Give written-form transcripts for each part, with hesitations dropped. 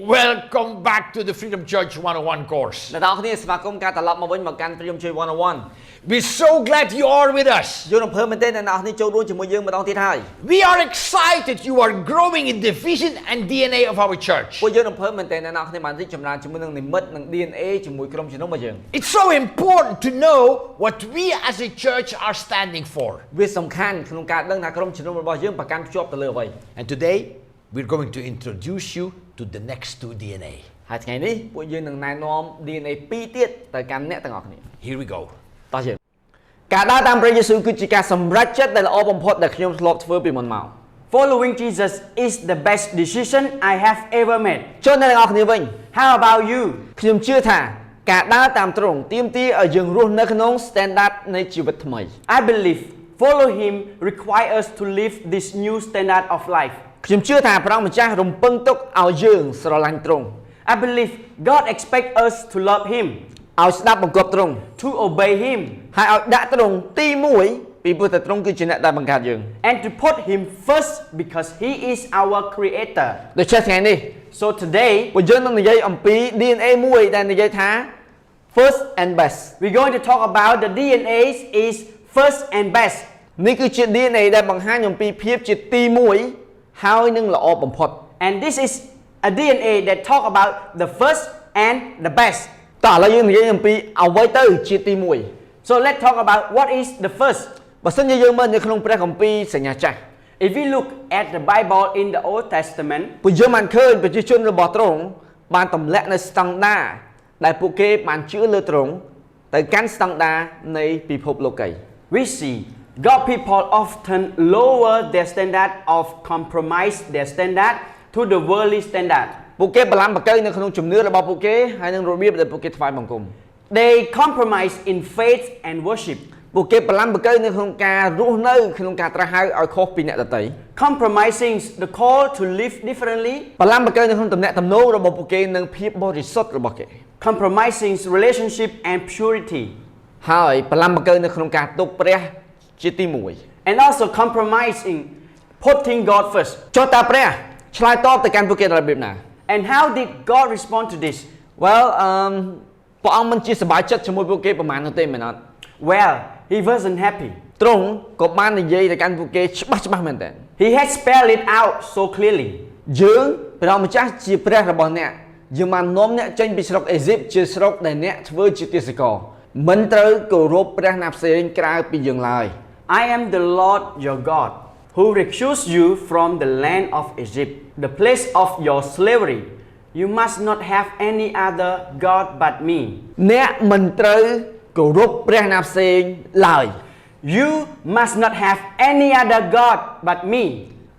welcome back to the Freedom Church 101 course. អ្នកទាំងអស់គ្នាស្វាគមន៍ការត្រឡប់មកវិញមកកាន់ Freedom Church 101 We're so glad you are with us. យើងរំភើបមែនទែនអ្នកទាំងអស់គ្នាចូលរួមជាមួយយើងម្ដងទៀតហើយ We are excited you are growing in the vision and DNA of our church. ពួកយើងរំភើបមែនទែនអ្នកទាំងអស់គ្នាបានរីកចម្រើនជាមួយនឹងនិមិត្តនិង DNA ជាមួយក្រុមជំនុំរបស់យើង It's so important to know what we as a church are standing for. វាសំខាន់ក្នុងការដឹងថាក្រុមជំនុំរបស់យើងប្រកាន់ភ្ជាប់ទៅលើអ្វី And today we're going to introduce you to the next two DNA. ហើយថ្ងៃនេះពួកយើងនឹងណែនាំ DNA 2ទៀតទៅកាន់អ្នកទាំងអស់គ្នា Here we go. តោះយើងការដើរតាមព្រះយេស៊ូវគឺជាការសម្រេចចិត្តដែលល្អបំផុតដែលខ្ញុំធ្លាប់ធ្វើពីមុនមក Following Jesus is the best decision I have ever made. ចូលអ្នកទាំងអស់គ្នាវិញ How about you? ខ្ញុំជឿថាការដើរតាមទ្រង់ទាមទារឲ្យយើងរស់នៅក្នុង standard នៃជីវិតថ្មី I believe follow him require us to live this new standard of life. ខ្ញុំជឿថាព្រះម្ចាស់រំពឹងទុកឲ្យយើងស្រឡាញ់ទ្រង់ I believe God expect us to love him, ឲ្យស្ដាប់បង្គាប់ទ្រង់ to obey him, ហើយឲ្យដាក់ទ្រង់ទី1ពីព្រោះតែទ្រង់គឺជាអ្នកដែលបង្កើតយើង and to put him first because he is our creator. ដូច្នេះថ្ងៃនេះ So today ពួកយើងនឹងនិយាយអំពី DNA មួយដែលនិយាយថា first and best we're going to talk about the DNA is first and best. នេះគឺជា DNA ដែលបង្ហាញអំពីភាពជាទី1ហើយនឹងល្អបំផុត And this is a DNA that talk about the first and the best. តោះឥឡូវយើងនិយាយអំពីអ្វីទៅជាទី1 So let's talk about what is the first. បើសិនជាយើងមើលនៅក្នុងព្រះគម្ពីរសញ្ញាចាស់ If we look at the Bible in the Old Testament, ពួកយើងបានឃើញប្រជាជនរបស់ទ្រង់បានទម្លាក់នៅស្តង់ដារដែលពួកគេបានជឿលើទ្រង់ទៅកាន់ស្តង់ដារនៃពិភពលោកី we see God people often lower their standard of compromise their standard to the worldly standard. ពួកគេបល្លំបកើនៅក្នុងជំនឿរបស់ពួកគេហើយនឹងរបៀបដែលពួកគេថ្វាយបង្គំ They compromise in faith and worship. ពួកគេបល្លំបកើនៅក្នុងការរស់នៅក្នុងការត្រាស់ហៅឲ្យខុសពីអ្នកដទៃ Compromising the call to live differently. បល្លំបកើនៅក្នុងទំនាក់ទំនងរបស់ពួកគេនិងភាពបរិសុទ្ធរបស់គេ Compromising relationship and purity. ហើយបល្លំបកើនៅក្នុងការទុកព្រះជាទី1 And also compromising putting God first. ចុះតើព្រះឆ្លើយតបទៅកាន់ពួកគេរបៀបណា And how did God respond to this? Well ព្រះអង្គមិនជាសប្បាយចិត្តជាមួយពួកគេប្រហែលនោះទេមែនអត់ Well, he wasn't happy. ទ្រង់ក៏បាននិយាយទៅកាន់ពួកគេច្បាស់មែនតើ He had spelled it out so clearly. យើងព្រះម្ចាស់ជាព្រះរបស់អ្នកយើងបាននាំអ្នកចេញពីស្រុកអេស៊ីបជាស្រុកដែលអ្នកធ្វើជាទាសករមិនត្រូវគោរពព្រះណាផ្សេងក្រៅពីយើងឡើយ I am the Lord your God who rescued you from the land of Egypt, the place of your slavery. You must not have any other God but me. អ្នកមិនត្រូវគោរពព្រះណាផ្សេងឡើយ You must not have any other God but me.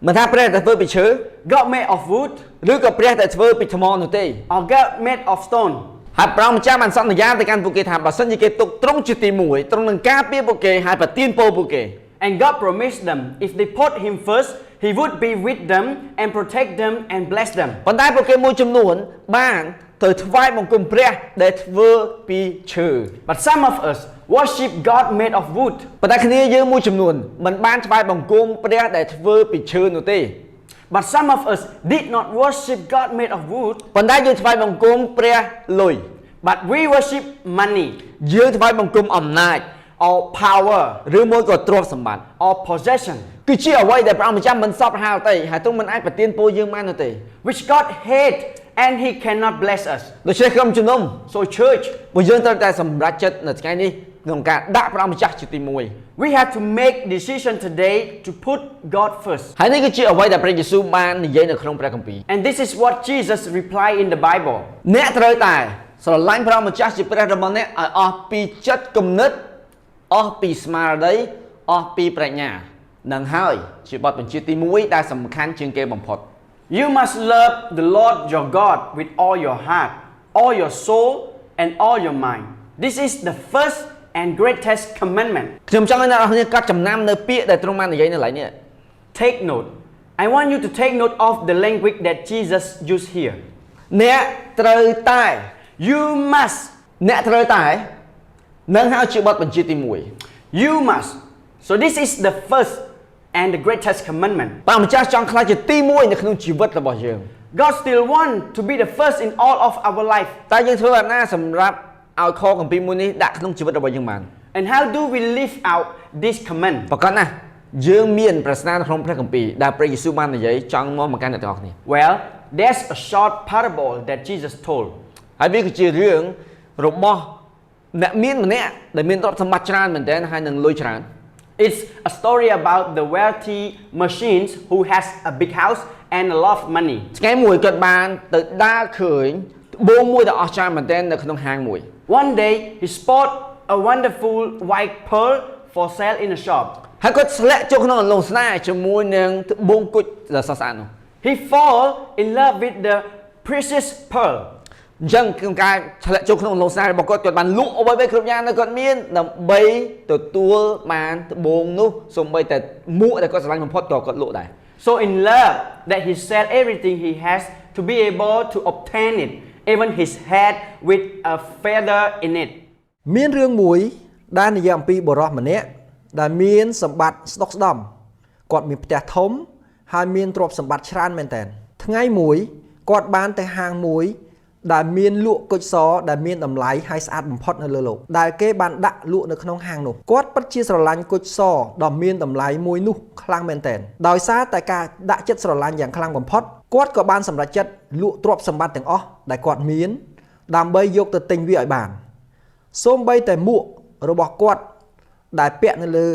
មិនថាព្រះតែធ្វើពីឈើ God made of wood ឬក៏ព្រះតែធ្វើពីថ្មនោះទេ or God made of stone. ហើយព្រះម្ចាស់បានសន្យាទៅកាន់ពួកគេថាបើសិនជាគេទុកទ្រង់ជាទី1ទ្រង់នឹងការពារពួកគេហើយប្រទានពរពួកគេ And God promised them if they put him first, he would be with them and protect them and bless them. ប៉ុន្តែពួកគេមួយចំនួនបានទៅថ្វាយបង្គំព្រះដែលធ្វើពីឈើ But some of us worship God made of wood. ប៉ុន្តែគ្នាយើងមួយចំនួនមិនបានថ្វាយបង្គំព្រះដែលធ្វើពីឈើនោះទេ But some of us did not worship God made of wood, ប៉ុន្តែយើងថ្វាយបង្គំព្រះលុយ but we worship money យើងថ្វាយបង្គំអំណាច or power ឬមួយក៏ទ្រព្យសម្បត្តិ or possession, គឺជាអ្វីដែលព្រះម្ចាស់មិនសពហៅទេហើយទ្រង់មិនអាចប្រទានពរយើងបាននោះទេ which God hate and he cannot bless us. ដូច្នេះក្រុមជំនុំ So church, ពួកយើងត្រូវតែសម្រេចចិត្តនៅថ្ងៃនេះក្នុងការដាក់ព្រះម្ចាស់ជាទី1 we have to make decision today to put God first. ហើយនេះគឺជាអ្វីដែលព្រះយេស៊ូវបាននិយាយនៅក្នុងព្រះគម្ពីរ And this is what Jesus replied in the Bible. អ្នកត្រូវតែស្រឡាញ់ព្រះម្ចាស់ជាព្រះរបស់អ្នកឲ្យអស់ពីចិត្តគំនិតអស់ពីស្មារតីអស់ពីប្រាជ្ញានឹងហើយជាបទបញ្ជាទី1ដែលសំខាន់ជាងគេបំផុត You must love the Lord your God with all your heart, all your soul, and all your mind. This is the first and greatest commandment. ខ្ញុំចង់ឲ្យអ្នកនរគ្នាកត់ចំណាំនៅពាក្យដែលទ្រង់បាននិយាយនៅឡើយនេះ Take note. I want you to take note of the language that Jesus used here. អ្នកត្រូវតែ You must. អ្នកត្រូវតែនឹងហើយជាបទបញ្ជាទី1 You must. So this is the first and the greatest commandment. ព្រះម្ចាស់ចង់ខ្លាចជាទី1នៅក្នុងជីវិតរបស់យើង God still want to be the first in all of our life. តែយើងធ្វើបែបណាសម្រាប់ឲ្យខគម្ពីរមួយនេះដាក់ក្នុងជីវិតរបស់យើងបាន And how do we live out this command? ប្រកបណាស់យើងមានប្រស្នានៅក្នុងព្រះគម្ពីរដែលព្រះយេស៊ូវបាននិយាយចង់មកកាន់អ្នកទាំងអស់គ្នា Well, there's a short parable that Jesus told. ហើយវាគឺជារឿងរបស់អ្នកមានម្នាក់ដែលមានទ្រព្យសម្បត្តិច្រើនមែនទែនហើយនឹងលុយច្រើន It's a story about the wealthy machines who has a big house and a lot of money. ថ្ងៃមួយគាត់បានទៅដើរឃើញត្បូងមួយដ៏អស្ចារ្យមែនទែននៅក្នុងហាងមួយ One day, he spotted a wonderful white pearl for sale in a shop. ហើយគាត់ស្លាក់ចូលក្នុងអន្លង់ស្នេហ៍ជាមួយនឹងត្បូងគុជដ៏ស្រស់ស្អាតនោះ He fall in love with the precious pearl. អញ្ចឹងក្នុងការឆ្លាក់ចូលក្នុងអន្លង់ស្នេហ៍របស់គាត់បានលក់អ្វីៗគ្រប់យ៉ាងដែលគាត់មានដើម្បីទទួលបានត្បូងនោះសូម្បីតែមួកដែលគាត់ស្រឡាញ់បំផុតក៏គាត់លក់ដែរ So in love that he sell everything he has to be able to obtain it, even his head with a feather in it. មានរឿងមួយដែលនិយាយអំពីបុរសម្នាក់ដែលមានសម្បត្តិស្ដុកស្ដំគាត់មានផ្ទះធំហើយមានទ្រព្យសម្បត្តិច្រើនមែនទែនថ្ងៃមួយគាត់បានទៅហាងមួយដែលមានលក់គុជសដែលមានតម្លៃហើយស្អាតបំផុតនៅលើលោកដែលគេបានដាក់លក់នៅក្នុងហាងនោះគាត់ពិតជាស្រឡាញ់គុជសដ៏មានតម្លៃមួយនោះខ្លាំងមែនទែនដោយសារតែការដាក់ចិត្តស្រឡាញ់យ៉ាងខ្លាំងបំផុតគាត់ក៏បានសម្រេចចិត្តលក់ទ្រព្យសម្បត្តិទាំងអស់ដែលគាត់មានដើម្បីយកទៅទិញវាឲ្យបានសូម្បីតែមួករបស់គាត់ដែលពាក់នៅលើ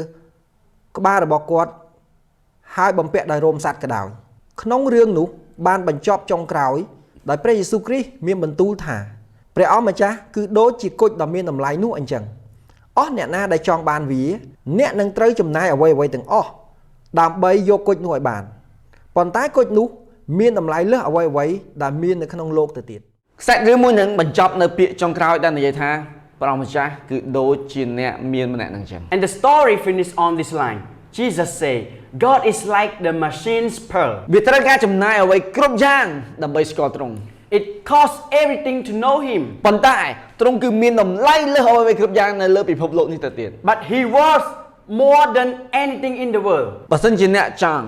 ក្បាលរបស់គាត់ហើយបំពាក់ដោយរោមសត្វក៏ដោយក្នុងរឿងនោះបានបញ្ចប់ចុងក្រោយដោយព្រះយេស៊ូវគ្រីស្ទមានបន្ទូលថាព្រះអង្គម្ចាស់គឺដូចជាគុជដ៏មានតម្លៃនោះអញ្ចឹងអស់អ្នកណាដែលចង់បានវាអ្នកនឹងត្រូវចំណាយអ្វីៗទាំងអស់ដើម្បីយកគុជនោះឲ្យបានប៉ុន្តែគុជនោះមានតម្លៃលើសអ្វីៗដែលមាននៅក្នុងโลกទៅទៀតខ្សែរឿងមួយនឹងបញ្ចប់នៅពាក្យចុងក្រោយដែលនិយាយថាព្រះអង្គម្ចាស់គឺដូចជាអ្នកមានម្នាក់នឹងអញ្ចឹង And the story finished on this line. Jesus say, God is like the machine's pearl. វាត្រូវការចំណាយអ្វីគ្រប់យ៉ាងដើម្បីស្គាល់ទ្រង់ It costs everything to know him. ប៉ុន្តែទ្រង់គឺមានតម្លៃលើសអ្វីៗគ្រប់យ៉ាងនៅលើពិភពលោកនេះទៅទៀត But he was more than anything in the world. បើសិនជាអ្នកចង់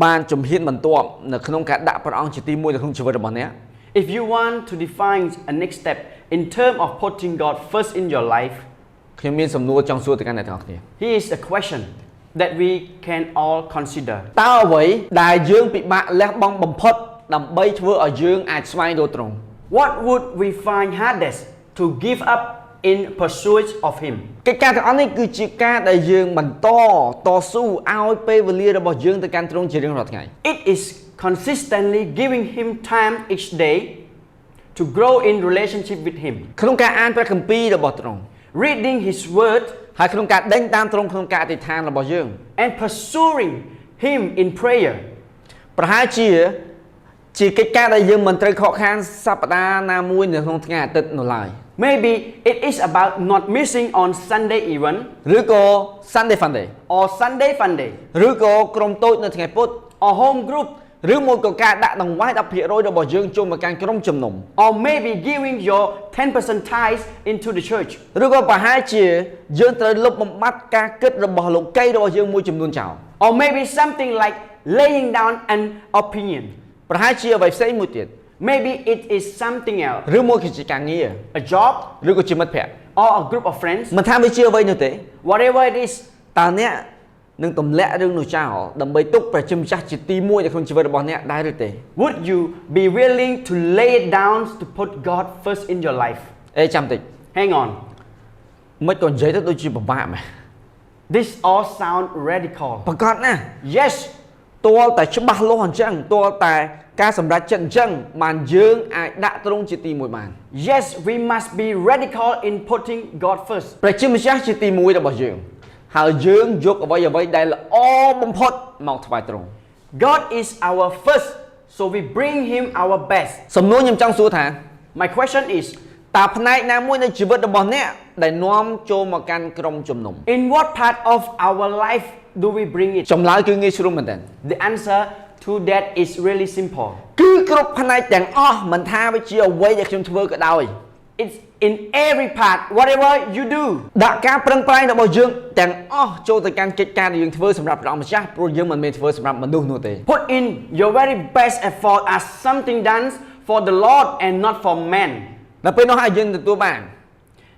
បានជំហានបន្ទាប់នៅក្នុងការដាក់ព្រះអង្គជាទី1នៅក្នុងជីវិតរបស់អ្នក If you want to define a next step in terms of putting God first in your life, ខ្ញុំមានសំណួរចង់សួរទៅកាន់អ្នកទាំងអស់គ្នា here is a question that we can all consider. តើអ្វីដែលយើងពិបាកលះបង់បំផុតដើម្បីធ្វើឲ្យយើងអាចស្វែងរកទ្រង់ What would we find hardest to give up in pursuit of him? កិច្ចការទាំងអស់នេះគឺជាការដែលយើងបន្តតស៊ូឲ្យពេលវេលារបស់យើងទៅកាន់ទ្រង់ជារៀងរាល់ថ្ងៃ It is consistently giving him time each day to grow in relationship with him. ក្នុងការអានព្រះគម្ពីររបស់ទ្រង់ Reading his word ហើយក្នុងការដេញតាមទ្រង់ក្នុងការអធិដ្ឋានរបស់យើង and pursuing him in prayer. ប្រហែលជាកិច្ចការដែលយើងមិនត្រូវខកខានសប្តាហ៍ណាមួយនៅក្នុងថ្ងៃអាទិត្យនោះឡើយ Maybe it is about not missing on Sunday even ឬក៏ Sunday Funday or Sunday fun day ឬក៏ក្រុមតូចនៅថ្ងៃពុធ or home group ឬមួយក៏ការដាក់ដង្វាយ 10% របស់យើងចូលមកកាន់ក្រុមជំនុំ or maybe giving your 10% tithes into the church. ឬក៏ប្រហែលជាយើងត្រូវលុបបំបាត់ការគិតរបស់លោកីរបស់យើងមួយចំនួនចោល Or maybe something like laying down an opinion. ប្រហែលជាអ្វីផ្សេងមួយទៀត Maybe it is something else. ឬមួយគឺជាការងារ A job ឬក៏ជាមិត្តភក្តិ or a group of friends. មិនថាវាជាអ្វីនោះទេ Whatever it is, តើអ្នកនឹងទម្លាក់រឿងនោះចោលដើម្បីទុកព្រះជាម្ចាស់ជាទី1នៅក្នុងជីវិតរបស់អ្នកដែរឬទេ would you be willing to lay it down to put God first in your life? ចាំតិច Hang on. មិនក៏និយាយទៅដូចជាពិបាកមែន This all sound radical. ប្រកបណាស់ Yes, ទាល់តែច្បាស់លាស់អញ្ចឹងទាល់តែការសម្រេចចិត្តអញ្ចឹងបានយើងអាចដាក់ទ្រង់ជាទី1បាន yes, we must be radical in putting God first. ព្រះជាម្ចាស់ជាទី1របស់យើងហើយយើងយកអ្វីដែលល្អបំផុតមកថ្វាយទ្រង់ God is our first, so we bring him our best. សំណួរខ្ញុំចង់សួរថា My question is, តើផ្នែកណាមួយនៃជីវិតរបស់អ្នកដែលនាំចូលមកកាន់ក្រុមជំនុំ in what part of our life do we bring it? ចម្លើយគឺងាយស្រួលមែនទែន The answer to that is really simple. គឺគ្រប់ផ្នែកទាំងអស់មិនថាវាជាអ្វីដែលខ្ញុំធ្វើក៏ដោយ It's in every part, whatever you do. ដាក់ការប្រឹងប្រែងរបស់យើងទាំងអស់ចូលទៅកាន់កិច្ចការដែលយើងធ្វើសម្រាប់ព្រះអង្គម្ចាស់ព្រោះយើងមិនមែនធ្វើសម្រាប់មនុស្សនោះទេ Put in your very best effort as something done for the Lord and not for man. ដល់ពេលនោះហើយយើងទទួលបាន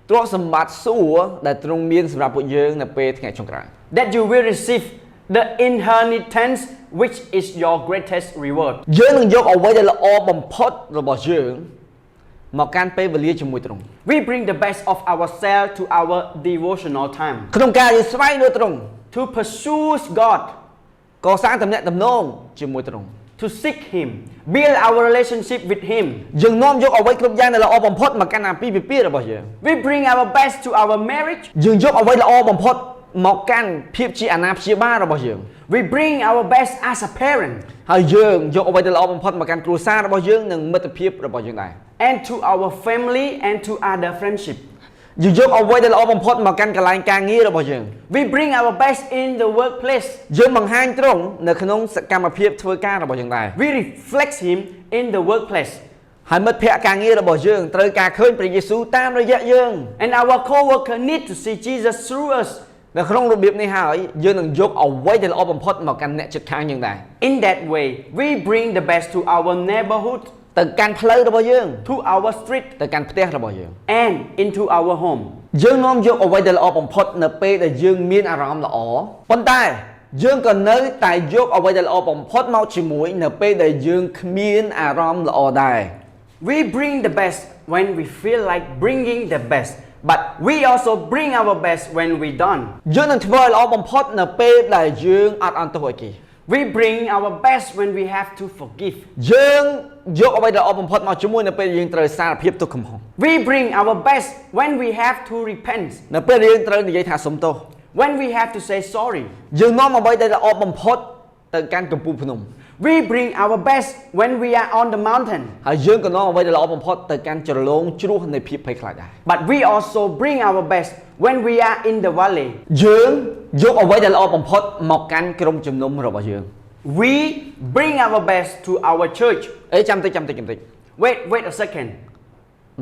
ទ្រព្យសម្បត្តិសួគ៌ដែលទ្រង់មានសម្រាប់ពួកយើងនៅពេលថ្ងៃចុងក្រោយ That you will receive the inheritance which is your greatest reward. យើងនឹងយកអ្វីដែលល្អបំផុតរបស់យើងមកកាន់ពេលវេលាជាមួយទ្រង់ We bring the best of ourselves to our devotional time ក្នុងការយើងស្វែងរកទ្រង់ to pursue God, កសាងទំនាក់ទំនងជាមួយទ្រង់ to seek Him, build our relationship with Him. យើងនាំយកអ្វីគ្រប់យ៉ាងដែលល្អបំផុតមកកាន់អាពាហ៍ពិពាហ៍របស់យើង We bring our best to our marriage. យើងយកអ្វីល្អបំផុតមកកាន់ភាពជាអាណាព្យាបាលរបស់យើង We bring our best as a parent ហើយយើងយកអ្វីដែលល្អបំផុតមកកាន់គ្រួសាររបស់យើងនិងមិត្តភាពរបស់យើងដែរ and to our family and to other friendship. យើងយកអ្វីដែលល្អបំផុតមកកាន់កន្លែងការងាររបស់យើង We bring our best in the workplace. យើងបង្ហាញទ្រង់នៅក្នុងសកម្មភាពធ្វើការរបស់យើងដែរ We reflect Him in the workplace. ហើយមិត្តភ័ក្តិការងាររបស់យើងត្រូវការឃើញព្រះយេស៊ូវតាមរយៈយើង And our co-worker need to see Jesus through us. នៅក្នុងរបៀបនេះហើយយើងនឹងយកអ្វីដែលល្អបំផុតមកកាន់អ្នកជិតខាងយើងដែរ In that way, we bring the best to our neighborhood, ទៅកាន់ផ្លូវរបស់យើង to our street, ទៅកាន់ផ្ទះរបស់យើង and into our home. យើងនាំយកអ្វីដែលល្អបំផុតនៅពេលដែលយើងមានអារម្មណ៍ល្អប៉ុន្តែយើងក៏នៅតែយកអ្វីដែលល្អបំផុតមកជាមួយនៅពេលដែលយើងគ្មានអារម្មណ៍ល្អដែរ We bring the best when we feel like bringing the best, but we also bring our best when we don't. យើងនឹងធ្វើឲ្យល្អបំផុតនៅពេលដែលយើងអត់អន់ទោសឲ្យគេ We bring our best when we have to forgive. យើងយកអ្វីដែលល្អបំផុតមកជាមួយនៅពេលយើងត្រូវសារភាពទុក្ខកំហុស We bring our best when we have to repent, នៅពេលយើងត្រូវនិយាយថាសុំទោស when we have to say sorry. យើងនាំអ្វីដែលល្អបំផុតទៅកាន់កំពូលភ្នំ We bring our best when we are on the mountain, ហើយយើងក៏នាំអ្វីដែលល្អបំផុតទៅកាន់ជ្រលងជ្រោះនៃភាពភ័យខ្លាចដែរ but we also bring our best when we are in the valley. យើងយកអ្វីដែលល្អបំផុតមកកាន់ក្រុមជំនុំរបស់យើង We bring our best to our church. អេចាំតិច Wait a second.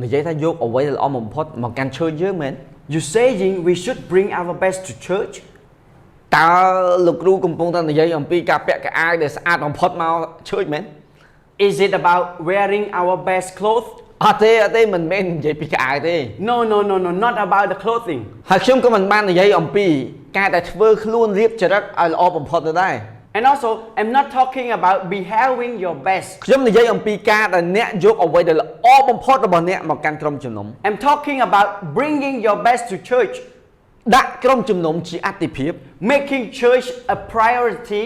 និយាយថាយកអ្វីដែលល្អបំផុតមកកាន់ឈើយើងមែន You saying we should bring our best to church? តើលោកគ្រូកំពុងតែនិយាយអំពីការពាក់កៅអៅដែលស្អាតបំផុតមកឈើមែន Is it about wearing our best clothes? អត់ទេមិនមែននិយាយពីកៅអៅទេ No, not about the clothing. ហើយខ្ញុំក៏មិនបាននិយាយអំពីការដែលធ្វើខ្លួនរៀបចរិតឲ្យល្អបំផុតទៅដែរ And also, I'm not talking about behaving your best. ខ្ញុំនិយាយអំពីការដែលអ្នកយកអ្វីដែលល្អបំផុតរបស់អ្នកមកកាន់ក្រុមជំនុំ I'm talking about bringing your best to church, ដាក់ក្រុមជំនុំជាអាទិភាព making church a priority,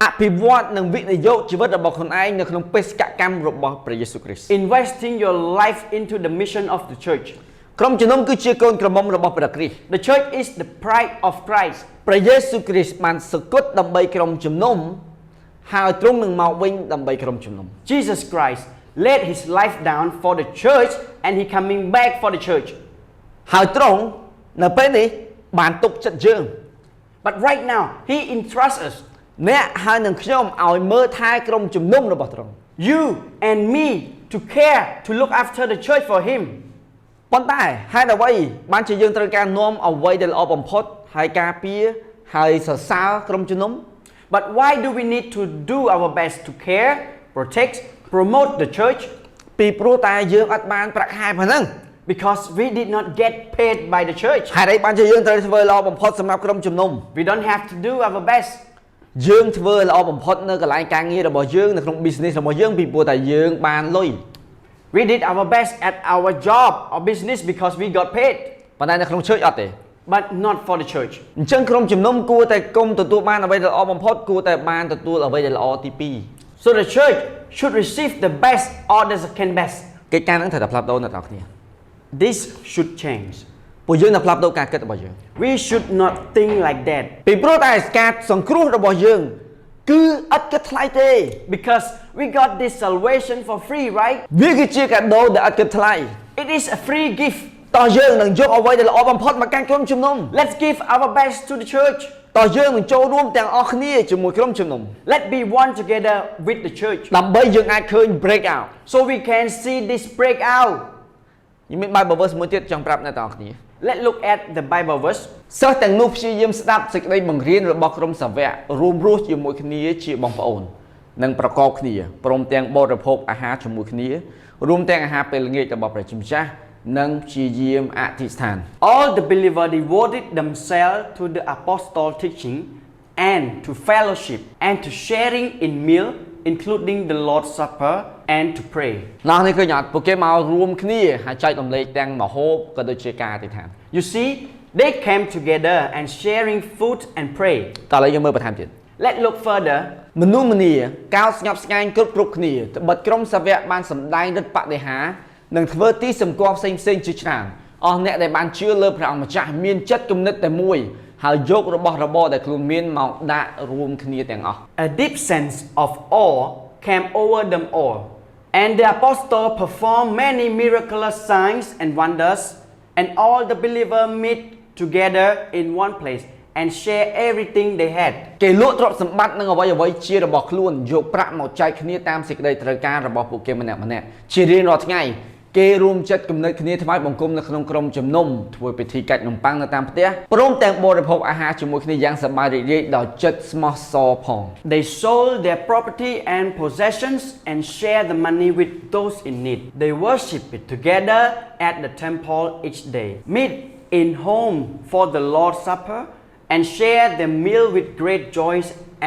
អភិវឌ្ឍនិងវិនិយោគជីវិតរបស់ខ្លួនឯងនៅក្នុងបេសកកម្មរបស់ព្រះយេស៊ូវគ្រីស្ទ investing your life into the mission of the church. ក្រុមជំនុំគឺជាកូនក្រមុំរបស់ព្រះគ្រីស្ទ The church is the pride of Christ. ព្រះយេស៊ូវគ្រីស្ទបានសគត់ដើម្បីក្រុមជំនុំហើយទ្រង់នឹងមកវិញដើម្បីក្រុមជំនុំ Jesus Christ laid his life down for the church and he coming back for the church. ហើយទ្រង់នៅពេលនេះបានទុកចិត្តយើង But right now, he entrusts us, អ្នកហើយនឹងខ្ញុំឲ្យមើលថែក្រុមជំនុំរបស់ទ្រង់ you and me, to care, to look after the church for him. ប៉ុន្តែហេតុអ្វីបានជាយើងត្រូវការនាំអ្វីដែលល្អបំផុតហើយការពារហើយសរសើរក្រុមជំនុំ But why do we need to do our best to care, protect, promote the church? ពីព្រោះតែយើងអត់បានប្រាក់ខែប៉ុណ្ណឹង Because we did not get paid by the church. ហេតុអីបានជាយើងត្រូវធ្វើល្អបំផុតសម្រាប់ក្រុមជំនុំ We don't have to do our best. យើងធ្វើល្អបំផុតនៅកន្លែងការងាររបស់យើងនៅក្នុង business របស់យើងពីព្រោះតែយើងបានលុយ We did our best at our job or business because we got paid, ប៉ុន្តែនៅក្នុង church អត់ទេ but not for the church. អញ្ចឹងក្រុមជំនុំគួរតែគុំទទួលបានអ្វីដែលល្អបំផុតគួរតែបានទទួលអ្វីដែលល្អទី2 So the church should receive the best or the second best. កិច្ចការហ្នឹងត្រូវតែផ្លាស់ប្ដូរអ្នកនរគ្នា This should change. ពួកយើងនឹងផ្លាស់ប្ដូរការគិតរបស់យើង We should not think like that, ពីព្រោះតែការសង្គ្រោះរបស់យើងគឺអត់គិតថ្លៃទេ because we got this salvation for free, right? វាគឺជាកាដូដែលអត់គិតថ្លៃ It is a free gift. តោះយើងនឹងយកអ្វីដែលល្អបំផុតមកកាន់ក្រុមជំនុំ Let's give our best to the church. តោះយើងនឹងចូលរួមទាំងអស់គ្នាជាមួយក្រុមជំនុំ Let's be one together with the church, ដើម្បីយើងអាចឃើញ break out so we can see this break out. យើងមាន Bible verse មួយទៀតចង់ប្រាប់អ្នកទាំងអស់គ្នា Let's look at the Bible verse. សិស្សទាំងនោះព្យាយាមស្ដាប់សេចក្តីបង្រៀនរបស់ក្រុមសាវករួមរស់ជាមួយគ្នាជាបងប្អូននិងប្រកបគ្នាព្រមទាំងបរិភោគអាហារជាមួយគ្នារួមទាំងអាហារពេលល្ងាចរបស់ព្រះជាម្ចាស់និងព្យាយាមអធិដ្ឋាន All the believers devoted themselves to the apostolic teaching and to fellowship and to sharing in meal, including the Lord's Supper and to pray. នោះនេះឃើញអត់ពួកគេមករួមគ្នាហើយចែករំលែកទាំងម្ហូបក៏ដូចជាការអធិដ្ឋាន You see, they came together and sharing food and pray. តោះឥឡូវយើងមើលបន្ថែមទៀត Let's look further. មនុស្សម្នាកោតស្ញប់ស្ញែងគ្រប់គ្នាត្បិតក្រុមសាវកបានសម្ដែងរិទ្ធបដិហានិងធ្វើទីសម្គាល់ផ្សេងជាច្រើនអស់អ្នកដែលបានជឿលើព្រះអង្គម្ចាស់មានចិត្តគំនិតតែមួយហើយយករបស់របរដែលខ្លួនមានមកដាក់រួមគ្នាទាំងអស់ A deep sense of awe came over them all, and the apostle performed many miraculous signs and wonders, and all the believers meet together in one place and share everything they had. គេលក់ទ្រព្យសម្បត្តិនិងអ្វីជារបស់ខ្លួនយកប្រាក់មកចែកគ្នាតាមសេចក្តីត្រូវការរបស់ពួកគេម្នាក់ជារៀងរាល់ថ្ងៃគេរួមចិត្តគំនិតគ្នាថ្វាយបង្គំនៅក្នុងក្រុមជំនុំធ្វើពិធីកាច់នំប៉័ងនៅតាមផ្ទះព្រមទាំងបរិភោគអាហារជាមួយគ្នាយ៉ាងសប្បាយរីករាយដោយចិត្តស្មោះសរផង They sold their property and possessions and shared the money with those in need. They worshiped together at the temple each day, meet in home for the Lord's Supper, and share the meal with great joy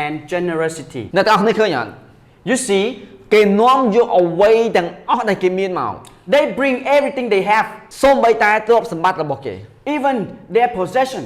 and generosity. អ្នកទាំងអស់គ្នាឃើញអត់ You see, គេនាំយកអ្វីទាំងអស់ដែលគេមានមក they bring everything they have, សូម្បីតែទ្រព្យសម្បត្តិរបស់គេ even their possession.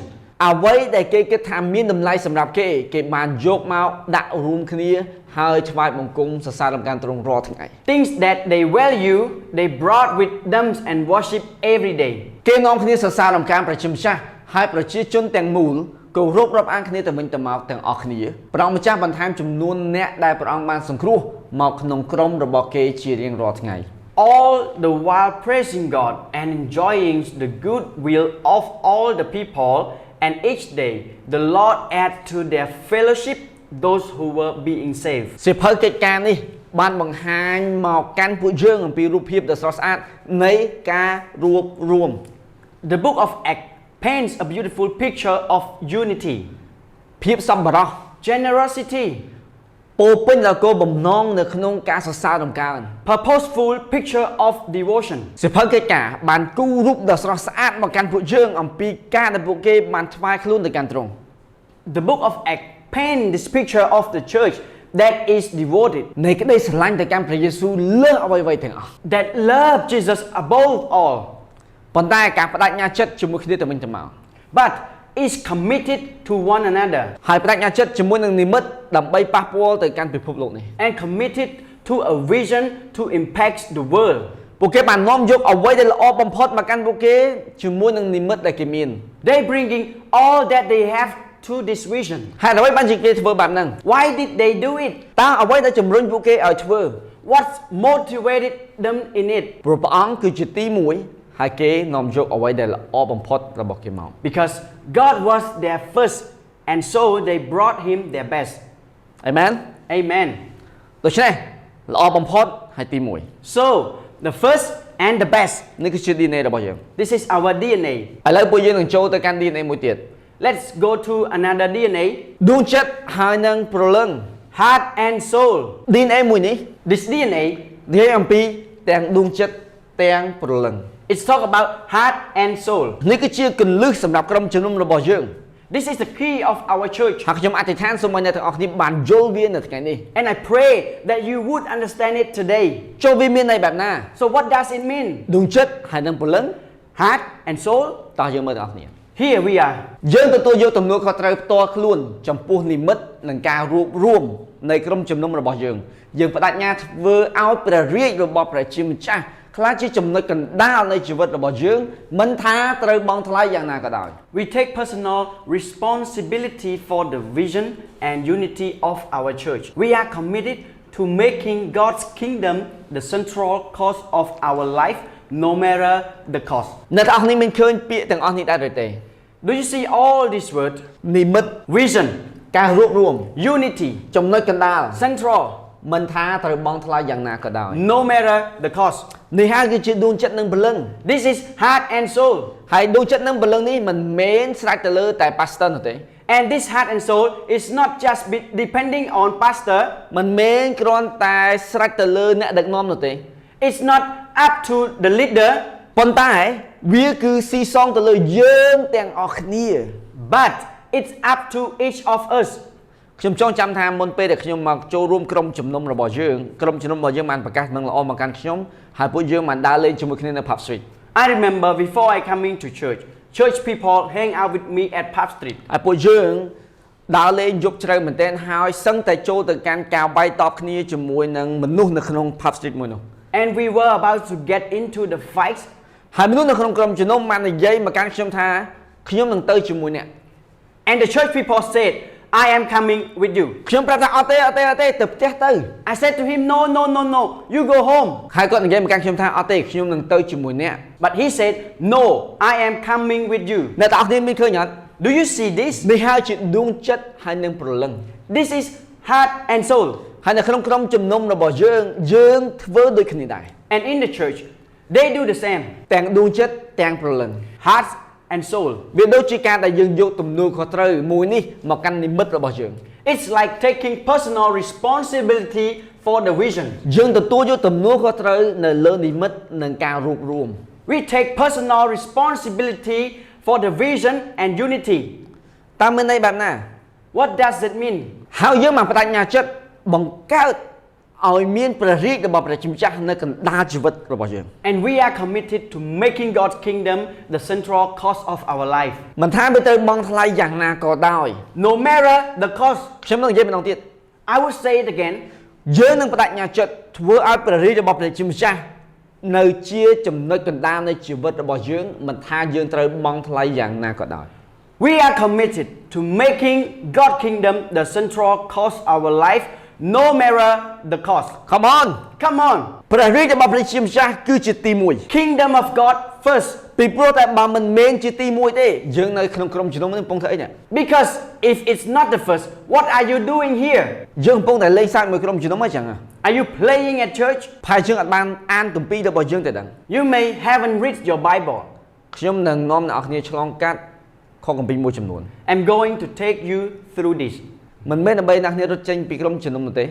អ្វីដែលគេគិតថាមានតម្លៃសម្រាប់គេគេបានយកមកដាក់រួមគ្នាហើយថ្វាយបង្គំសរសើរដល់ការទ្រង់រាល់ថ្ងៃ Things that they value, they brought with them and worship every day. គេនាំគ្នាសរសើរដល់ការព្រះជាម្ចាស់ហើយប្រជាជនទាំងមូលគោរពរាប់អានគ្នាទៅវិញទៅមកទាំងអស់គ្នាព្រះអង្គម្ចាស់បន្ថែមចំនួនអ្នកដែលព្រះអង្គបានសង្គ្រោះមកក្នុងក្រុមរបស់គេជារៀងរាល់ថ្ងៃ All the while praising God and enjoying the good will of all the people, and each day the Lord add to their fellowship those who were being saved. សៀវភៅកិច្ចការនេះបានបង្ហាញមកកាន់ពួកយើងអំពីរូបភាពដ៏ស្រស់ស្អាតនៃការរួបរวม The book of Acts paints a beautiful picture of unity, ភាពសម្បរោះ generosity, ពោពេញដល់គោលបំណងនៅក្នុងការសរសើរដំកើង purposeful picture of devotion. សៀវភៅកិច្ចការបានគូររូបដ៏ស្រស់ស្អាតមកកាន់ពួកយើងអំពីការដែលពួកគេបានថ្វាយខ្លួនទៅកាន់ទ្រង់ The book of Acts paints this picture of the church that is devoted, នៃក្តីស្រឡាញ់ទៅកាន់ព្រះយេស៊ូវលើសអ្វីៗទាំងអស់ that love Jesus above all, ប៉ុន្តែការបដិញ្ញាចិត្តជាមួយគ្នាទៅវិញទៅមក but is committed to one another ហើយបដិញ្ញាចិត្តជាមួយនឹងនិមិត្តដើម្បីប៉ះពាល់ទៅកាន់ពិភពលោកនេះ and committed to a vision to impact the world. ពួកគេបាននាំយកអ្វីដែលល្អបំផុតមកកាន់ពួកគេជាមួយនឹងនិមិត្តដែលគេមាន They bringing all that they have to this vision. ហើយអ្វីបានជាគេធ្វើបែបហ្នឹង Why did they do it? តើអ្វីដែលជំរុញពួកគេឲ្យធ្វើ What motivated them in it? ព្រោះព្រះអង្គគឺជាទីមួយហើយគេនាំយកអ្វីដែលល្អបំផុតរបស់គេមក Because God was their first, and so they brought him their best. Amen Amen. ដូច្នេះល្អបំផុតហើយទីមួយ So the first and the best. នេះគឺជា DNA របស់យើង This is our DNA. ឥឡូវពួកយើងនឹងចូលទៅកាន់ DNA មួយទៀត Let's go to another DNA. ដួងចិត្តហើយនឹងព្រលឹង Heart and soul. DNA មួយនេះ This DNA, និយាយអំពីទាំងដួងចិត្តទាំងព្រលឹង it's talk about heart and soul. នេះគឺជាគន្លឹះសម្រាប់ក្រុមជំនុំរបស់យើង This is the key of our church. ហើយខ្ញុំអធិដ្ឋានសូមឲ្យអ្នកទាំងអស់គ្នាបានយល់វានៅថ្ងៃនេះ And I pray that you would understand it today. ចូលវាមានន័យបែបណា So what does it mean? ដួងចិត្តហើយនឹងព្រលឹង Heart and soul? តោះយើងមើលទាំងអស់គ្នា Here we are. យើងទទួលយកទំនួលខុសត្រូវផ្ទាល់ខ្លួនចំពោះនិមិត្តនិងការរួបរวมនៃក្រុមជំនុំរបស់យើងយើងបដិញ្ញាធ្វើឲ្យព្រះរាជរបស់ព្រះជាម្ចាស់ខ្លាចជាចំណុចកណ្ដាលនៃជីវិតរបស់យើងមិនថាត្រូវបង់ថ្លៃយ៉ាងណាក៏ដោយ We take personal responsibility for the vision and unity of our church. We are committed to making God's kingdom the central cause of our life, no matter the cost. អ្នកទាំងអស់គ្នាមានឃើញពាក្យទាំងអស់នេះដែរឬទេ Do you see all these words? និមិត្ត Vision, ការរួបរวม unity, ចំណុចកណ្ដាល central. មិនថាត្រូវបង់ថ្លៃយ៉ាងណាក៏ដោយ no matter the cost. នេះហើយគឺជាដួងចិត្តនិងព្រលឹង This is heart and soul. ហើយដួងចិត្តនិងព្រលឹងនេះមិនមែនស្រេចទៅលើតែ pastor នោះទេ And this heart and soul is not just depending on pastor. មិនមែនគ្រាន់តែស្រេចទៅលើអ្នកដឹកនាំនោះទេ It's not up to the leader, ប៉ុន្តែវាគឺស៊ីសងទៅលើយើងទាំងអស់គ្នា but it's up to each of us. ខ្ញុំចង់ចាំថាមុនពេលដែលខ្ញុំមកចូលរួមក្រុមជំនុំរបស់យើងក្រុមជំនុំរបស់យើងបានប្រកាសនឹងល្អមកកាន់ខ្ញុំហើយពួកយើងបានដើរលេងជាមួយគ្នានៅ Pub Street. I remember before I coming to church people hang out with me at Pub Street. ហើយពួកយើងដើរលេងយប់ជ្រៅមែនទែនហើយសឹងតែចូលទៅកាន់ការវាយតប់គ្នាជាមួយនឹងមនុស្សនៅក្នុង Pub Street មួយនោះ And we were about to get into the fight. ហើយមនុស្សនៅក្នុងក្រុមជំនុំបាននិយាយមកកាន់ខ្ញុំថាខ្ញុំនឹងទៅជាមួយអ្នក And the church people said, I am coming with you. ខ្ញុំប្រាប់ថាអត់ទេទៅផ្ទះទៅ I said to him, no, you go home. ហើយគាត់និយាយមកកាន់ខ្ញុំថាអត់ទេខ្ញុំនឹងទៅជាមួយអ្នក But he said, no, I am coming with you. អ្នកទាំងអស់គ្នាមានឃើញអត់ Do you see this? នេះហើយជាដួងចិត្តហើយនឹងព្រលឹង This is heart and soul. ហើយនៅក្នុងក្រុមជំនុំរបស់យើងធ្វើដូចគ្នាដែរ And in the church, they do the same. ទាំងដួងចិត្តទាំងព្រលឹង Heart and soul. វាដូចជាការដែលយើងយកទំនួលខុសត្រូវមួយនេះមកកាន់និមិត្តរបស់យើង It's like taking personal responsibility for the vision. យើងទទួលយកទំនួលខុសត្រូវនៅលើនិមិត្តនិងការរួបរวม We take personal responsibility for the vision and unity. តើមានន័យបែបណា What does it mean? ហើយយើងបានបដិញ្ញាចិត្តបង្កើតឲ្យមានព្រះរាជរបស់ព្រះជាម្ចាស់នៅកណ្ដាលជីវិតរបស់យើង And we are committed to making God's kingdom the central cause of our life. មិនថាវាត្រូវបង់ថ្លៃយ៉ាងណាក៏ដោយ No matter the cost. ខ្ញុំនឹងនិយាយម្ដងទៀត I will say it again. យើងនឹងបដិញ្ញាចិត្តធ្វើឲ្យព្រះរាជរបស់ព្រះជាម្ចាស់នៅជាចំណុចកណ្ដាលនៃជីវិតរបស់យើងមិនថាយើងត្រូវបង់ថ្លៃយ៉ាងណាក៏ដោយ We are committed to making God's kingdom the central cause of our life, no matter the cost. Come on Come on. ព្រះរាជរបស់ព្រះជាម្ចាស់គឺជាទី1 Kingdom of God first. ពីព្រោះតែបើមិនមែនជាទី1ទេយើងនៅក្នុងក្រុមជំនុំនេះកំពុងធ្វើអីនេះ Because if it's not the first, what are you doing here? យើងកំពុងតែលេងសើចមួយក្រុមជំនុំអីចឹង Are you playing at church? ផែយើងអត់បានអានគម្ពីររបស់យើងទេដឹង You may haven't read your Bible. ខ្ញុំនឹងនាំអ្នកនរគ្នាឆ្លងកាត់ខគម្ពីរមួយចំនួន I'm going to take you through this. មិនមែនដើម្បីអ្នកនរគ្នារត់ចេញពីក្រុមជំនុំនោះទេ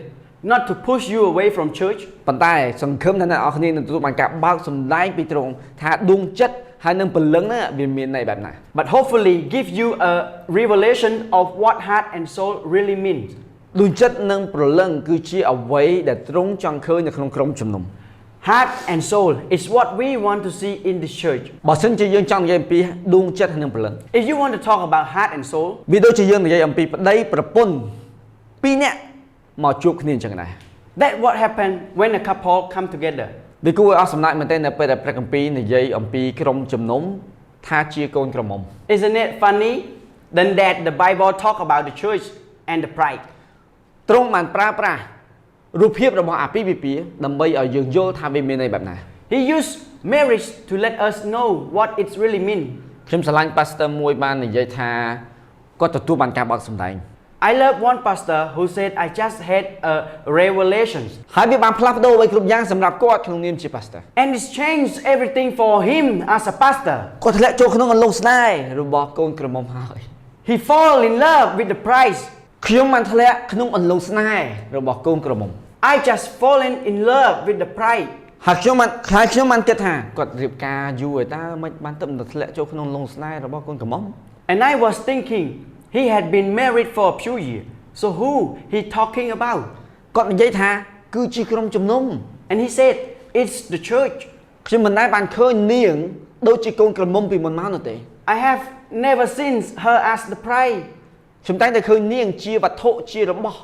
Not to push you away from church. ប៉ុន្តែសង្ឃឹមថាអ្នកនរគ្នានឹងទទួលបានការបើកសម្ដែងពីត្រង់ថាដួងចិត្តហើយនឹងព្រលឹងហ្នឹងវាមានន័យបែបណា But hopefully give you a revelation of what heart and soul really means. ដួងចិត្តនិងព្រលឹងគឺជាអ្វីដែលទ្រង់ចង់ឃើញនៅក្នុងក្រុមជំនុំ Heart and soul is what we want to see in the church. បើសិនជាយើងចង់និយាយអំពីដួងចិត្តនិងព្រលឹង If you want to talk about heart and soul, វាដូចជាយើងនិយាយអំពីប្តីប្រពន្ធពីរនាក់មកជួបគ្នាអញ្ចឹងដែរ that's what happened when a couple come together. វាគួរឲ្យអស់សំណាក់មែនទែននៅពេលដែលព្រះគម្ពីរនិយាយអំពីក្រុមជំនុំថាជាកូនក្រមុំ Isn't it funny then that the Bible talk about the church and the bride? ទ្រង់បានប្រើប្រាស់រូបភាពរបស់អាពាហ៍ពិពាហ៍ដើម្បីឲ្យយើងយល់ថាវាមានន័យបែបណា He used marriage to let us know what it really means. ខ្ញុំឆ្លាញ់ pastor មួយបាននិយាយថាគាត់ទទួលបានការបើកសម្ដែង I love one pastor who said I just had a revelation ហើយវាបានផ្លាស់ប្ដូរអ្វីគ្រប់យ៉ាងសម្រាប់គាត់ក្នុងនាមជា pastor and it's changed everything for him as a pastor. គាត់ធ្លាក់ចូលក្នុងអន្លង់ស្នេហ៍របស់កូនក្រមុំហើយ He fall in love with the bride. ខ្ញុំបានធ្លាក់ក្នុងអន្លង់ស្នេហ៍របស់កូនក្រមុំ I just fallen in love with the bride. ហើយខ្ញុំបានគិតថាគាត់រៀបការយូរហើយតើមិនបានទៅធ្លាក់ចូលក្នុងអន្លង់ស្នេហ៍របស់កូនក្រមុំ And I was thinking he had been married for a few years. So who he talking about? គាត់និយាយថាគឺជាក្រុមជំនុំ And he said it's the church. ខ្ញុំមិនដែលបានឃើញនាងដូចជាកូនក្រមុំពីមុនមកនោះទេ I have never seen her as the bride. ខ្ញុំតែងតែឃើញនាងជាវត្ថុជារបស់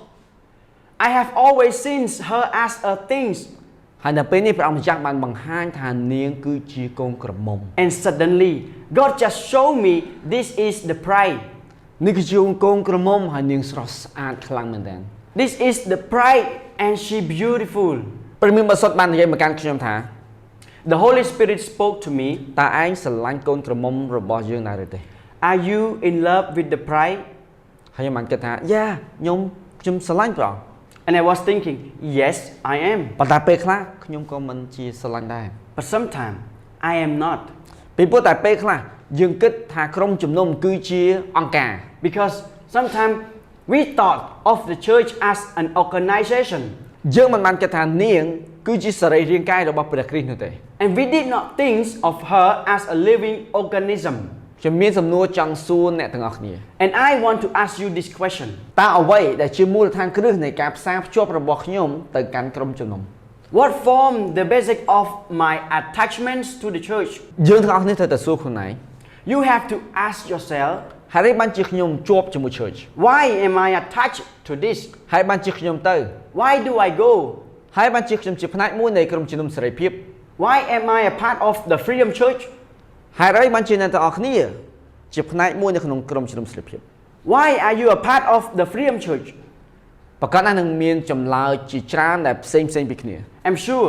I have always seen her as a things. ហើយនៅពេលនេះព្រះអង្គម្ចាស់បានបង្ហាញថានាងគឺជាកូនក្រមុំ And suddenly God just showed me this is the bride. នេះគឺជាកូនក្រមុំហើយនាងស្រស់ស្អាតខ្លាំងមែនទែន This is the bride and she beautiful. ព្រះមានបសុទ្ធបាននិយាយមកកាន់ខ្ញុំថា The Holy Spirit spoke to me. តើឯងស្រឡាញ់កូនក្រមុំរបស់យើងដែរឬទេ Are you in love with the bride? ហើយខ្ញុំបានគិតថាយ៉ាខ្ញុំស្រឡាញ់ព្រះអង្គ And I was thinking, yes, I am. ប៉ុន្តែពេលខ្លះខ្ញុំក៏មិនជាស្រឡាញ់ដែរ But sometimes I am not. ពីព្រោះតែពេលខ្លះយើងគិតថាក្រុមជំនុំគឺជាអង្គការ Because sometimes we thought of the church as an organization. យើងមិនបានគិតថានាងគឺជាសរីរាង្គកាយរបស់ព្រះគ្រីស្ទនោះទេ And we did not think of her as a living organism. ខ្ញុំមានសំណួរចង់សួរអ្នកទាំងអស់គ្នា And I want to ask you this question. តើអ្វីដែលជាមូលដ្ឋានគ្រឹះនៃការផ្សារភ្ជាប់របស់ខ្ញុំទៅកាន់ក្រុមជំនុំ What form the basic of my attachments to the church? យើងទាំងអស់គ្នាត្រូវតែសួរខ្លួនឯង You have to ask yourself, ហើយបានជាខ្ញុំជាប់ជាមួយ church why am I attached to this? ហើយបានជាខ្ញុំទៅ Why do I go? ហើយបានជាខ្ញុំជាផ្នែកមួយនៃក្រុមជំនុំសេរីភាព Why am I a part of the Freedom Church? ហើយហើយបានជាអ្នកទាំងអស់គ្នាជាផ្នែកមួយនៅក្នុងក្រុមជំនុំសេរីភាព Why are you a part of the Freedom Church? ប្រកាសណាស់នឹងមានចម្លើយជាច្រើនដែលផ្សេងពីគ្នា I'm sure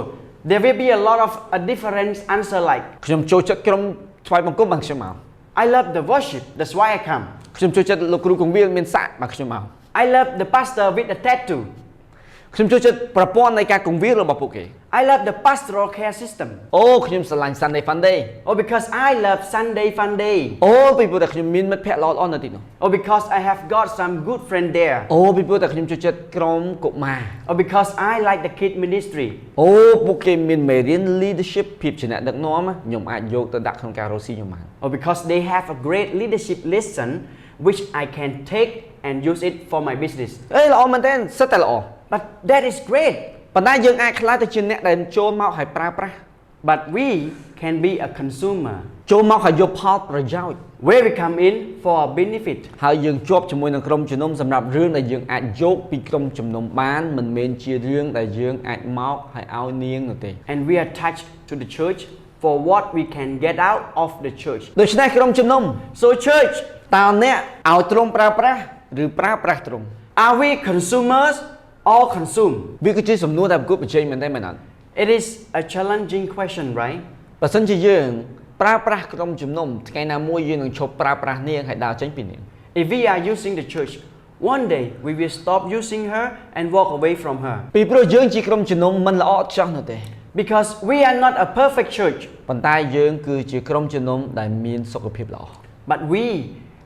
there will be a lot of a different answer like, ខ្ញុំចូលចិត្តក្រុមថ្វាយបង្គំបានខ្ញុំមក I love the worship, that's why I come. ខ្ញុំចូលចិត្តលោកគ្រូកងវិលមានសាក់បានខ្ញុំមក I love the pastor with a tattoo. ខ្ញុំចូលចិត្តប្រព័ន្ធនៃការកងវិលរបស់ពួកគេ I love the pastoral care system. អូខ្ញុំស្រឡាញ់ Sunday Funday Or because I love Sunday Fun Day. អូពីព្រោះតែខ្ញុំមានមិត្តភ័ក្តិល្អៗនៅទីនោះ Or because I have got some good friend there. អូពីព្រោះតែខ្ញុំចូលចិត្តក្រុមកុមារ Or because I like the kid ministry. អូពួកគេមានមេរៀន leadership ភាពជាអ្នកដឹកនាំខ្ញុំអាចយកទៅដាក់ក្នុងការរកស៊ីខ្ញុំបាន Or because they have a great leadership lesson which I can take and use it for my business. អេល្អមែនទែនសិតតែល្អ But that is great. ប៉ុន្តែយើងអាចខ្លាចទៅជាអ្នកដែលចូលមកហើយប្រើប្រាស់ But we can be a consumer ចូលមកហើយយកផលប្រយោជន៍ where we come in for a benefit. ហើយយើងជាប់ជាមួយនឹងក្រុមជំនុំសម្រាប់រឿងដែលយើងអាចយកពីក្រុមជំនុំបានមិនមែនជារឿងដែលយើងអាចមកហើយឲ្យនាងនោះទេ And we are attached to the church for what we can get out of the church. ដូច្នេះក្រុមជំនុំ So church, តើអ្នកឲ្យទ្រង់ប្រើប្រាស់ឬប្រើប្រាស់ទ្រង់ are we consumers or consume? វាគឺជាសំណួរដែលប្រកួតប្រជែងមែនទេមែនអត់ It is a challenging question, right? បើសិនជាយើងប្រើប្រាស់ក្រុមជំនុំថ្ងៃណាមួយយើងនឹងឈប់ប្រើប្រាស់នាងហើយដើរចេញពីនាង If we are using the church, one day we will stop using her and walk away from her. ពីព្រោះយើងជាក្រុមជំនុំមិនល្អឥតខ្ចោះនោះទេ Because we are not a perfect church, ប៉ុន្តែយើងគឺជាក្រុមជំនុំដែលមានសុខភាពល្អ but we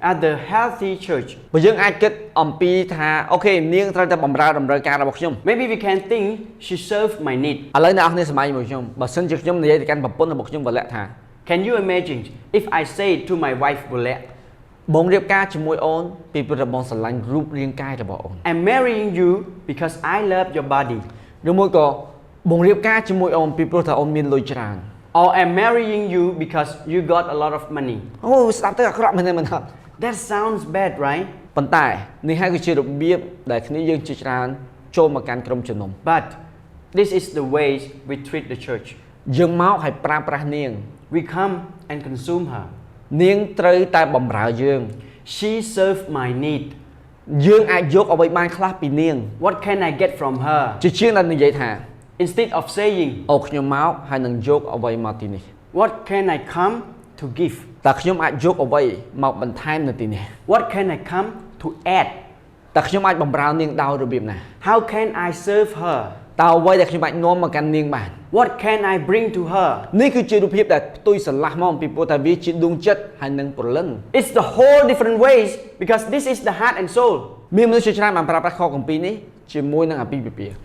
are the healthy church. បើយើងអាចគិតអំពីថាអូខេនាងត្រូវតែបម្រើតម្រូវការរបស់ខ្ញុំ Maybe we can think she served my need. ឥឡូវអ្នកនរគ្នាសម័យមួយខ្ញុំបើសិនជាខ្ញុំនិយាយទៅកាន់ប្រពន្ធរបស់ខ្ញុំវលៈថា Can you imagine if I say to my wife Bullet, បងរៀបការជាមួយអូនពីព្រោះតែបងស្រឡាញ់រូបរាងកាយរបស់អូន I'm marrying you because I love your body. ឬមួយក៏បងរៀបការជាមួយអូនពីព្រោះតែអូនមានលុយច្រើន Or I'm marrying you because you got a lot of money. អូស្ដាប់ទៅអាក្រក់មែនទេមែនអត់ That sounds bad, right? ប៉ុន្តែនេះហើយគឺជារបៀបដែលគ្នាយើងជាច្រើនចូលមកកាន់ក្រុមជំនុំ But this is the ways we treat the church. យើងមកហើយប្រើប្រាស់នាង We come and consume her. នាងត្រូវតែបម្រើយើង She served my need. យើងអាចយកអ្វីបានខ្លះពីនាង What can I get from her? ជាជាងដែលនិយាយថា Instead of saying, អូខ្ញុំមកហើយនឹងយកអ្វីមកទីនេះ what can I come to give? តើខ្ញុំអាចយកអ្វីមកបន្ថែមនៅទីនេះ What can I come to add? តើខ្ញុំអាចបម្រើនាងដោយរបៀបណា How can I serve her? តើអ្វីដែលខ្ញុំអាចនាំមកកាន់នាងបាន What can I bring to her? នេះគឺជារូបភាពដែលផ្ទុយស្រឡះមកពីព្រោះតែវាជាដួងចិត្តហើយនឹងព្រលឹង It's the whole different ways because this is the heart and soul. មានមនុស្សជាច្រើនបានប្រើប្រាស់ខគម្ពីរនេះជាមួយនឹងអាពាហ៍ពិពាហ៍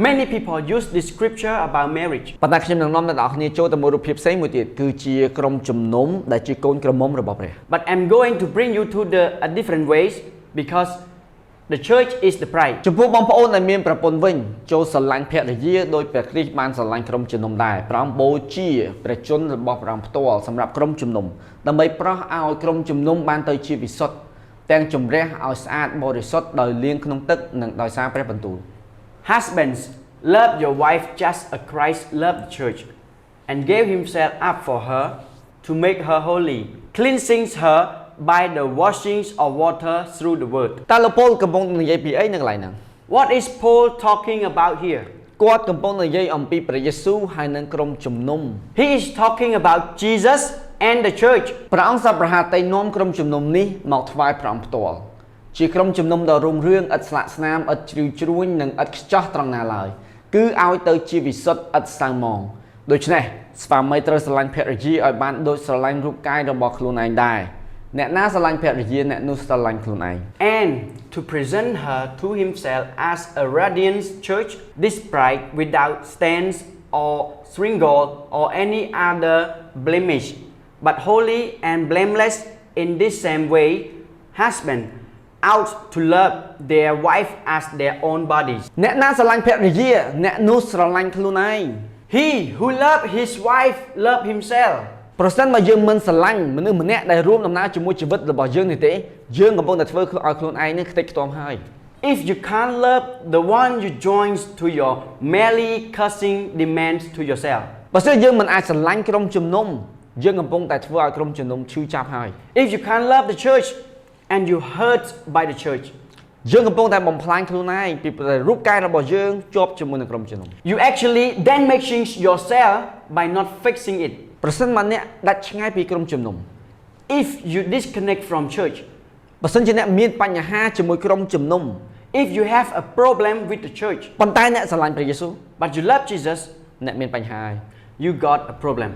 Many people use this scripture about marriage. ប៉ុន្តែខ្ញុំនឹងនាំអ្នកនរគ្នាចូលទៅមួយរូបភាពផ្សេងមួយទៀតគឺជាក្រុមជំនុំដែលជាកូនក្រមុំរបស់ព្រះ But I'm going to bring you to the different ways because the church is the bride. ចំពោះបងប្អូនដែលមានប្រពន្ធវិញចូលស្រឡាញ់ភរិយាដោយព្រះគ្រីស្ទបានស្រឡាញ់ក្រុមជំនុំដែរព្រះអង្គបូជាព្រះជន្មរបស់ព្រះអង្គផ្ទាល់សម្រាប់ក្រុមជំនុំដើម្បីប្រោះឲ្យក្រុមជំនុំបានទៅជាវិសុទ្ធទាំងជំរះឲ្យស្អាតបរិសុទ្ធដោយលាងក្នុងទឹកនិងដោយសារព្រះបន្ទូល Husbands, love your wife just as Christ loved the church and gave himself up for her to make her holy, cleansing her by the washings of water through the word. តើលោកពូលកំពុងនិយាយពីអីនៅកន្លែងហ្នឹង What is Paul talking about here? គាត់កំពុងនិយាយអំពីព្រះយេស៊ូវហើយនិងក្រុមជំនុំ He is talking about Jesus and the church. ព្រះអង្គសប្បុរសតែនាំក្រុមជំនុំនេះមកថ្វាយព្រះអង្គផ្ទាល់ ជាក្រុមជំនុំដ៏រុងរឿងឥតស្លាកស្នាមឥតជ្រីវជ្រួញនិងឥតខ្ចោះត្រង់ណាឡើយគឺឲ្យទៅជាវិសុទ្ធឥតសៅហ្មងដូច្នេះស្វាមីត្រូវស្រឡាញ់ភរិយាឲ្យបានដូចស្រឡាញ់រូបកាយរបស់ខ្លួនឯងដែរអ្នកណាស្រឡាញ់ភរិយាអ្នកនោះស្រឡាញ់ខ្លួនឯង And to present her to himself as a radiant church displayed without stains or wrinkle or any other blemish but holy and blameless in this same way husband out to love their wife as their own bodies អ្នកណាស្រឡាញ់ភរិយាអ្នកនោះស្រឡាញ់ខ្លួនឯង He who loved his wife loved himself ប្រសិនបើយើងមិនស្រឡាញ់មនុស្សម្នាក់ដែលរួមដំណើរជាមួយជីវិតរបស់យើងនេះទេយើងកំពុងតែធ្វើឲ្យខ្លួនឯងនេះខ្ទេចខ្ទាំហើយ If you can't love the one you join to your merely cursing demands to yourself បើសិនយើងមិនអាចស្រឡាញ់ក្រុមជំនុំយើងកំពុងតែធ្វើឲ្យក្រុមជំនុំឈឺចាប់ហើយ If you can't love the church and you hurt by the church យើងកំពុងតែបំផ្លាញខ្លួនឯងពីព្រោះរូបកាយរបស់យើងជាប់ជាមួយនឹងក្រុមជំនុំ You actually damaging yourself by not fixing it ប្រសិនបើអ្នកដាច់ឆ្ងាយពីក្រុមជំនុំ If you disconnect from church បើសិនជាអ្នកមានបញ្ហាជាមួយក្រុមជំនុំ If you have a problem with the church ប៉ុន្តែអ្នកស្រឡាញ់ព្រះយេស៊ូវ but you love Jesus អ្នកមានបញ្ហាហើយ you got a problem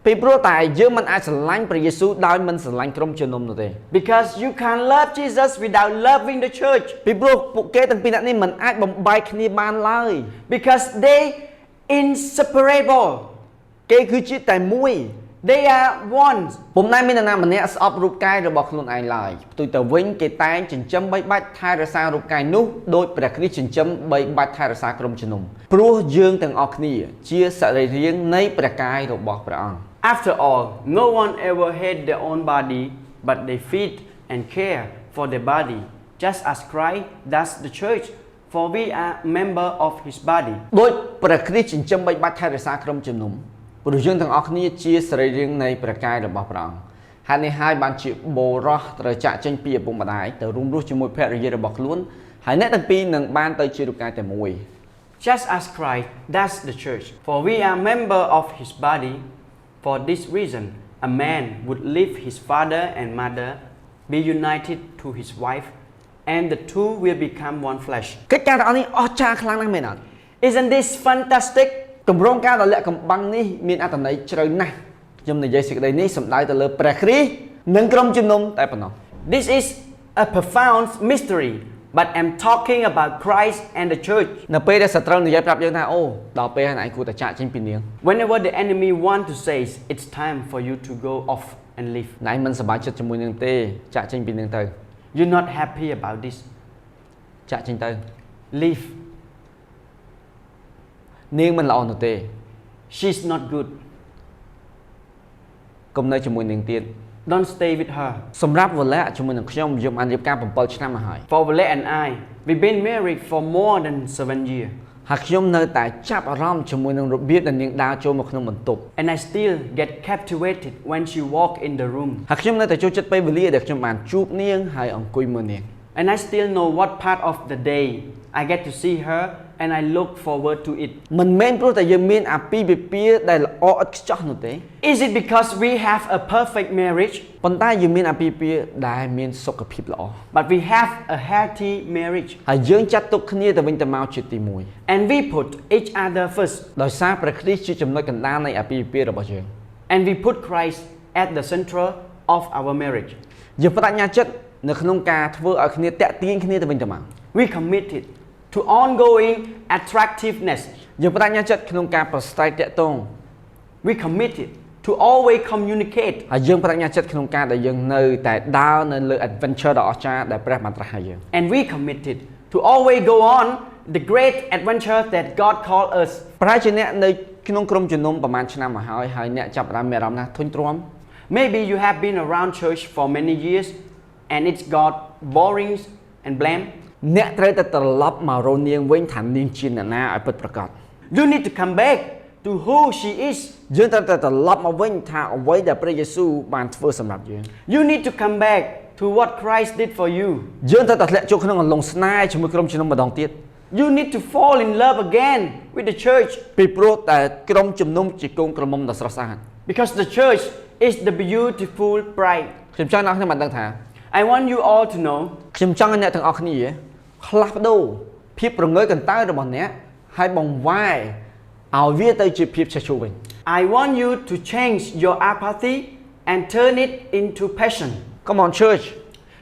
ពីព្រោះតែយើងមិនអាចស្រឡាញ់ព្រះយេស៊ូវដោយមិនស្រឡាញ់ក្រុមជំនុំនោះទេ Because you can't love Jesus without loving the church ពីព្រោះពួកគេទាំងពីរនាក់នេះមិនអាចបំបែកគ្នាបានឡើយ Because they inseparable គេគឺជាតែមួយ They are one ពុំដែលមាននរណាម្នាក់ស្អប់រូបកាយរបស់ខ្លួនឯងឡើយផ្ទុយទៅវិញគេតែងចិញ្ចឹមបីបាច់ថែរក្សារូបកាយនោះដោយព្រះគ្រីស្ទចិញ្ចឹមបីបាច់ថែរក្សាក្រុមជំនុំព្រោះយើងទាំងអស់គ្នាជាសរីរាង្គនៃព្រះកាយរបស់ព្រះអង្គ After all no one ever hate their own body but they feed and care for their body just as Christ does the church for we are member of his body ដោយព្រះគ្រីស្ទចិញ្ចឹមបីបាច់ថែរក្សាក្រុមជំនុំព្រោះយើងទាំងអស់គ្នាជាសរីរាង្គនៃព្រះកាយរបស់ព្រះអង្គហេតុនេះហើយបានជាបុរសត្រូវចាក់ចេញពីឪពុកម្ដាយទៅរួមរស់ជាមួយភរិយារបស់ខ្លួនហើយអ្នកទាំងពីរនឹងបានទៅជារូបកាយតែមួយ Just as Christ does the church for we are member of his body for this reason a man would leave his father and mother be united to his wife and the two will become one flesh កិច្ចការទាំងអស់នេះអស្ចារ្យខ្លាំងណាស់មែនអត់ Isn't this fantastic ទម្រង់ការដ៏លាក់កំបាំងនេះមានអត្ថន័យជ្រៅណាស់ខ្ញុំនិយាយសេចក្តីនេះសំដៅទៅលើព្រះគ្រីស្ទនិងក្រុមជំនុំតែប៉ុណ្ណោះ This is a profound mystery but I'm talking about Christ and the church នៅពេលដែលសត្រូវនិយាយប្រាប់យើងថាអូដល់ពេលហើយឯងគួរតែចាក់ចេញពីនាង Whenever the enemy want to say it's time for you to go off and leave ណៃមិនសប្បាយចិត្តជាមួយនាងទេចាក់ចេញពីនាងទៅ You're not happy about this ចាក់ចេញទៅ Leave នាងមិនល្អនោះទេ She's not good កុំនៅជាមួយនាងទៀត Don't stay with her សម្រាប់វលៈជាមួយនឹងខ្ញុំបានរៀបការ7ឆ្នាំមកហើយ For Vale and I we've been married for more than 7 years ហើយខ្ញុំនៅតែចាប់អារម្មណ៍ជាមួយនឹងរបៀបដែលនាងដើរចូលមកក្នុងបន្ទប់ And I still get captivated when she walk in the room ហើយខ្ញុំនៅតែចូលចិត្តពេលវេលាដែលខ្ញុំបានជួបនាងហើយអង្គុយមើលនាង And I still know what part of the day I get to see her and I look forward to it មិនមែនព្រោះតែយើងមានអាពាហ៍ពិពាហ៍ដែលល្អឥតខ្ចោះនោះទេ Is it because we have a perfect marriage ប៉ុន្តែយើងមានអាពាហ៍ពិពាហ៍ដែលមានសុខភាពល្អ but we have a healthy marriage ហើយយើងចាត់ទុកគ្នាទៅវិញទៅមកជាទីមួយ and we put each other first ដោយសារព្រះគ្រីស្ទជាចំណុចកណ្ដាលនៃអាពាហ៍ពិពាហ៍របស់យើង and we put Christ at the center of our marriage យើងបដិញ្ញាចិត្តនៅក្នុងការធ្វើឲ្យគ្នាតាក់ទាញគ្នាទៅវិញទៅមក We committed to ongoing attractiveness យើងបដិញ្ញាចិត្តក្នុងការប្រស្រ័យតាក់ទង We committed to always communicate ហើយយើងបដិញ្ញាចិត្តក្នុងការដែលយើងនៅតែដើរនៅលើ adventure ដ៏អស្ចារ្យដែលព្រះបានត្រាស់ឲ្យយើង and we committed to always go on the great adventure that God called us ប្រហែលជាអ្នកនៅក្នុងក្រុមជំនុំប្រហែលឆ្នាំមកហើយអ្នកចាប់ផ្ដើមមានអារម្មណ៍ថាធុញទ្រាំ Maybe you have been around church for many years and it's got boring and bland អ្នកត្រូវតែត្រឡប់មករកនាងវិញថានាងជាអ្នកណាឲ្យពិតប្រាកដ You need to come back to who she is យើងត្រូវតែត្រឡប់មកវិញថាអ្វីដែលព្រះយេស៊ូវបានធ្វើសម្រាប់យើង You need to come back to what Christ did for you យើងត្រូវតែធ្លាក់ចូលក្នុងអន្លង់ស្នេហ៍ជាមួយក្រុមជំនុំម្ដងទៀត You need to fall in love again with the church ពីព្រោះតែក្រុមជំនុំជាកូនក្រមុំដ៏ស្រស់ស្អាត because the church is the beautiful bride ខ្ញុំចង់អ្នកខ្ញុំបានដឹងថា I want you all to know ខ្ញុំចង់ឲ្យអ្នកទាំងអស់គ្នាផ្លាស់ប្ដូរភាពប្រងើយកន្តើយរបស់អ្នកហើយបង្វែរឲ្យវាទៅជាភាពឆេះឈួលវិញ I want you to change your apathy and turn it into passion. Come on church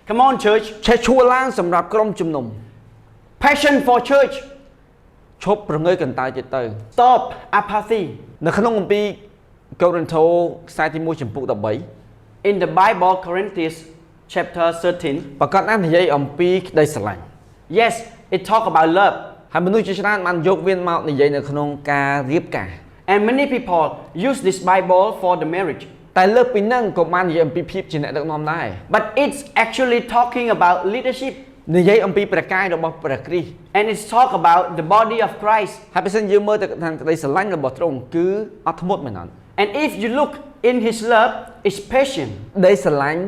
Come on, church. ឆេះឈួលឡើងសម្រាប់ក្រុមជំនុំ Passion for church. ឈប់ប្រងើយកន្តើយទៀតទៅ Stop apathy. នៅក្នុងគម្ពីរកូរិនថូខ្សែទី1ចំពុក13 In the Bible, Corinthians chapter 13, ប្រកាសណាស់និយាយអំពីក្តីស្រឡាញ់ yes, it talk about love. ហើយមនុស្សជាច្រើនបានយកវាមកនិយាយនៅក្នុងការរៀបការ And many people use this Bible for the marriage. តែលើសពីនឹងក៏បាននិយាយអំពីភាពជាអ្នកដឹកនាំដែរ But it's actually talking about leadership. និយាយអំពីព្រះកាយរបស់ព្រះគ្រីស្ទ And it's talk about the body of Christ. ហើយបើសិនយើងមើលទៅខាងក្តីស្រឡាញ់របស់ទ្រង់គឺអត់ធ្មត់មែនអត់ And if you look in his love, it's passion. ក្តីស្រឡាញ់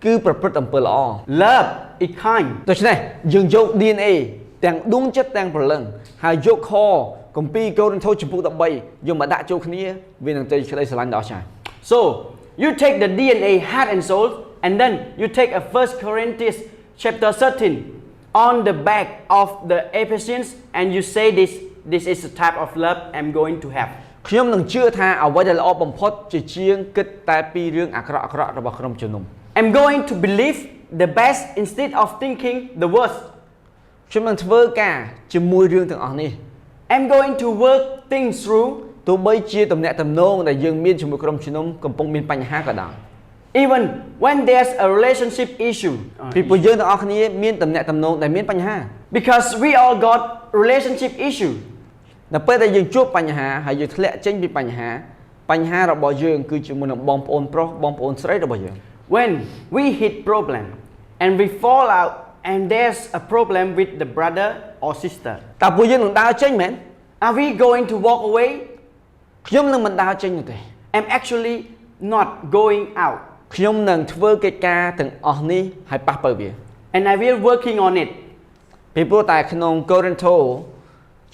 គឺប្រព្រឹត្តអំពើល្អ Love is kind. ដូច្នេះយើងយក DNA ទាំងដួងចិត្តទាំងព្រលឹងហើយយកខគម្ពីរកូរិនថូសចំពុក13យកមកដាក់ចូលគ្នាវានឹងទៅក្តីស្រឡាញ់ដ៏អស្ចារ្យ So you take the DNA, heart and soul, and then you take a 1 Corinthians chapter 13 on the back of the Ephesians, and you say this is the type of love I'm going to have. ខ្ញុំនឹងជឿថាអ្វីដែលល្អបំផុតជាជាងគិតតែពីរឿងអាក្រក់ៗរបស់ក្រុមជំនុំ I'm going to believe the best instead of thinking the worst. ខ្ញុំនឹងធ្វើការជាមួយរឿងទាំងអស់នេះ I'm going to work things through, ទោះបីជាទំនាក់ទំនងដែលយើងមានជាមួយក្រុមជំនុំកំពុងមានបញ្ហាក៏ដោយ even when there's a relationship issue. ពីព្រោះយើងទាំងអស់គ្នាមានទំនាក់ទំនងដែលមានបញ្ហា Because we all got relationship issue. នៅពេលដែលយើងជួបបញ្ហាហើយយើងធ្លាក់ចេញពីបញ្ហារបស់យើងគឺជាមួយនឹងបងប្អូនប្រុសបងប្អូនស្រីរបស់យើង When we hit problem and we fall out and there's a problem with the brother or sister, តើពួកយើងនឹងដើរចេញមែន are we going to walk away? ខ្ញុំនឹងមិនដើរចេញនោះទេ I'm actually not going out, ខ្ញុំនឹងធ្វើកិច្ចការទាំងអស់នេះហើយប៉ះបើវា and I will working on it. ពីព្រោះតែក្នុងកូរិនថូ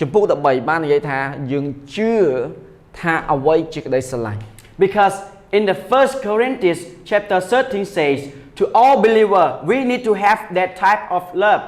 ចំពុក13បាននិយាយថាយើងជឿថាអ្វីជាក្តីស្រឡាញ់ Because in the 1 Corinthians chapter 13 says, to all believer we need to have that type of love.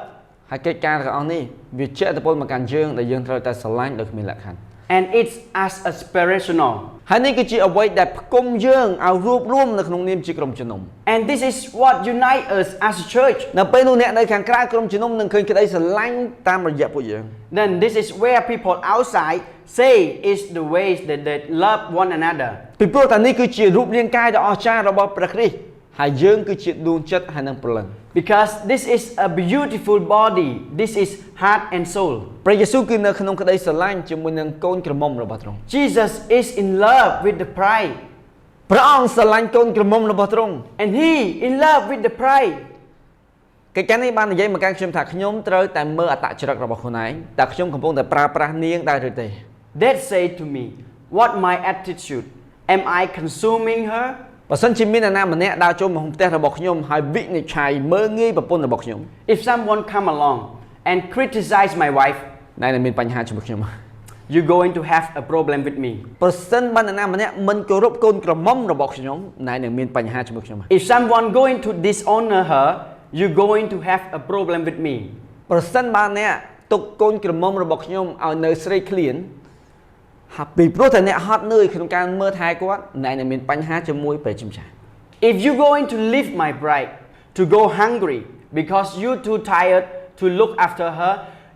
ហើយកិច្ចការទាំងអស់នេះវាជះឥទ្ធិពលមកកាន់យើងដែលយើងត្រូវតែស្រឡាញ់ដោយគ្មានលក្ខខណ្ឌ And it's as aspirational. ហើយនេះគឺជាអ្វីដែលផ្គុំយើងឲ្យរួបរวมនៅក្នុងនាមជាក្រុមជំនុំ And this is what unites us as a church. នៅពេលនោះអ្នកនៅខាងក្រៅក្រុមជំនុំនឹងឃើញក្តីស្រឡាញ់តាមរយៈពួកយើង Then this is where people outside say is the ways that they love one another. ពីព្រោះតែនេះគឺជារូបរាងកាយដ៏អស្ចារ្យរបស់ព្រះគ្រីស្ទហើយយើងគឺជាដួងចិត្តហើយនឹងព្រលឹង Because this is a beautiful body. This is heart and soul. ព្រះយេស៊ូវគឺនៅក្នុងក្តីស្រឡាញ់ជាមួយនឹងកូនក្រមុំរបស់ទ្រង់ Jesus is in love with the bride. ព្រះអង្គស្រឡាញ់កូនក្រមុំរបស់ទ្រង់ And he in love with the bride. កិច្ចការនេះបាននិយាយមកកាន់ខ្ញុំថាខ្ញុំត្រូវតែមើលអត្តចរិតរបស់ខ្លួនឯងតើខ្ញុំកំពុងតែប្រើប្រាស់នាងដែរឬទេ That say to me, what my attitude? Am I consuming her? បើសិនជាមានអ្នកណាម្នាក់ដើរចូលមកផ្ទះរបស់ខ្ញុំហើយវិនិច្ឆ័យមើលងាយប្រពន្ធរបស់ខ្ញុំ If someone come along and criticize my wife, ណែនឹងមានបញ្ហាជាមួយខ្ញុំ you're going to have a problem with me. ប្រសិនបើអ្នកណាម្នាក់មិនគោរពកូនក្រមុំរបស់ខ្ញុំណែនឹងមានបញ្ហាជាមួយខ្ញុំ If someone going to dishonor her, you're going to have a problem with me. ប្រសិនបើអ្នកទុកកូនក្រមុំរបស់ខ្ញុំឲ្យនៅស្រេកឃ្លានហើយពីព្រោះតែអ្នកហត់នឿយក្នុងការមើលថែគាត់ណែនឹងមានបញ្ហាជាមួយព្រះជាម្ចាស់ If you're going to leave my bride to go hungry because you're too tired to look after her,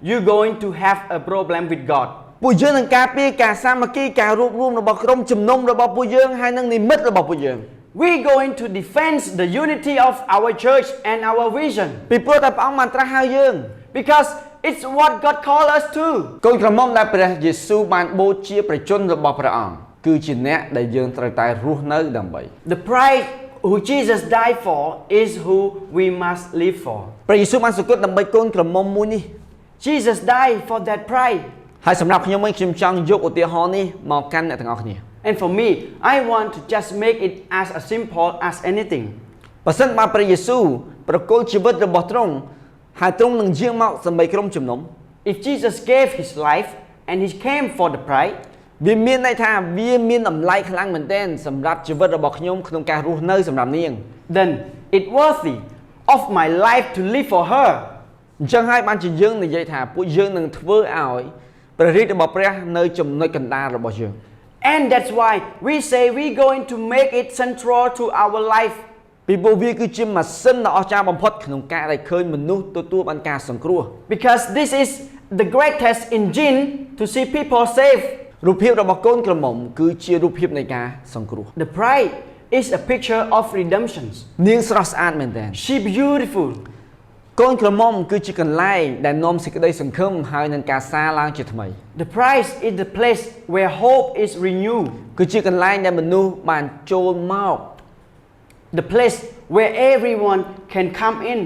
you're going to have a problem with God. ពួកយើងនឹងការពារការសាមគ្គីការរួបរวมរបស់ក្រុមជំនុំរបស់ពួកយើងហើយនឹងនិមិត្តរបស់ពួកយើង We're going to defend the unity of our church and our vision. ពីព្រោះតែព្រះអង្គបានត្រាស់ហៅយើង Because it's what God called us to. កូនក្រមុំដែលព្រះយេស៊ូវបានបូជាប្រជជនរបស់ព្រះអង្គគឺជាអ្នកដែលយើងត្រូវតែរស់នៅដើម្បី The bride who Jesus died for is who we must live for. ព្រះយេស៊ូវបានសគត់ដើម្បីកូនក្រមុំមួយនេះ Jesus died for that bride. ហើយសម្រាប់ខ្ញុំវិញខ្ញុំចង់យកឧទាហរណ៍នេះមកកាន់អ្នកទាំងអស់គ្នា And for me, I want to just make it as simple as anything. បើសិនបើព្រះយេស៊ូវប្រគល់ជីវិតរបស់ទ្រង់ហើយទ្រង់នឹងយាងមកសម្បីក្រុមជំនុំ If Jesus gave his life and he came for the bride, វាមានន័យថាវាមានតម្លៃខ្លាំងមែនទែនសម្រាប់ជីវិតរបស់ខ្ញុំក្នុងការរស់នៅសម្រាប់នាង then it worthy of my life to live for her. អញ្ចឹងហើយបានជាយើងនិយាយថាពួកយើងនឹងធ្វើឲ្យព្រះរាជរបស់ព្រះនៅចំណុចកណ្ដាលរបស់យើង And that's why we say we're going to make it central to our life. ពីព្រោះវាគឺជាម៉ាស៊ីនដ៏អស្ចារ្យបំផុតក្នុងការដែលឃើញមនុស្សទទួលបានការសង្គ្រោះ Because this is the greatest engine to see people saved. រូបភាពរបស់កូនក្រមុំគឺជារូបភាពនៃការសង្គ្រោះ The bride is a picture of redemption. នាងស្រស់ស្អាតមែនទែន She beautiful. កូនក្រមុំគឺជាកន្លែងដែលនាំសេចក្តីសង្ឃឹមហើយនឹងការសាងឡើងជាថ្មី The bride is the place where hope is renewed. គឺជាកន្លែងដែលមនុស្សបានចូលមក The place where everyone can come in.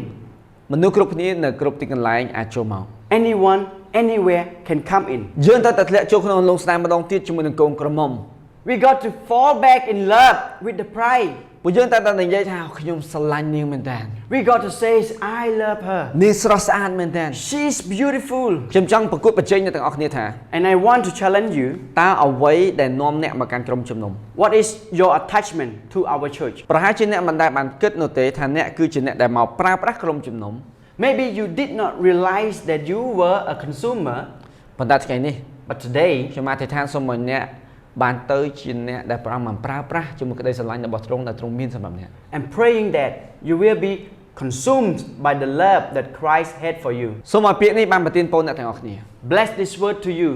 មនុស្សគ្រប់គ្នានៅគ្រប់ទីកន្លែងអាចចូលមក Anyone, anywhere can come in. យើងត្រូវតែធ្លាក់ចូលក្នុងអន្លង់ស្នេហ៍ម្ដងទៀតជាមួយនឹងកូនក្រមុំ We got to fall back in love with the bride. ពួកយើងត្រូវតែនិយាយថាខ្ញុំស្រឡាញ់នាងមែនតើ We got to say, I love her. នាងស្រស់ស្អាតមែនតើ She's beautiful. ខ្ញុំចង់ប្រកួតប្រជែងអ្នកទាំងអស់គ្នាថា And I want to challenge you. តើអ្វីដែលនាំអ្នកមកកាន់ក្រុមជំនុំ What is your attachment to our church? ប្រហែលជាអ្នកមិនដែលបានគិតនោះទេថាអ្នកគឺជាអ្នកដែលមកប្រើប្រាស់ក្រុមជំនុំ Maybe you did not realize that you were a consumer, ប៉ុន្តែថ្ងៃនេះ but today ខ្ញុំអធិដ្ឋានសូមឲ្យអ្នកបានទៅជាអ្នកដែលប្រើប្រាស់ជាមួយក្តីស្រឡាញ់របស់ទ្រង់ដែលទ្រង់មានសម្រាប់អ្នក I'm praying that you will be consumed by the love that Christ had for you. សូមឲ្យពាក្យនេះបានប្រទានពរអ្នកទាំងអស់គ្នា Bless this word to you,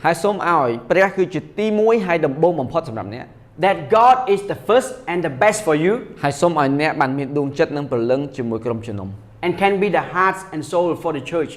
ហើយសូមឲ្យព្រះគឺជាទី1ហើយដំបូងបំផុតសម្រាប់អ្នក that God is the first and the best for you, ហើយសូមឲ្យអ្នកបានមានដួងចិត្តនិងព្រលឹងជាមួយក្រុមជំនុំ and can be the heart and soul for the church.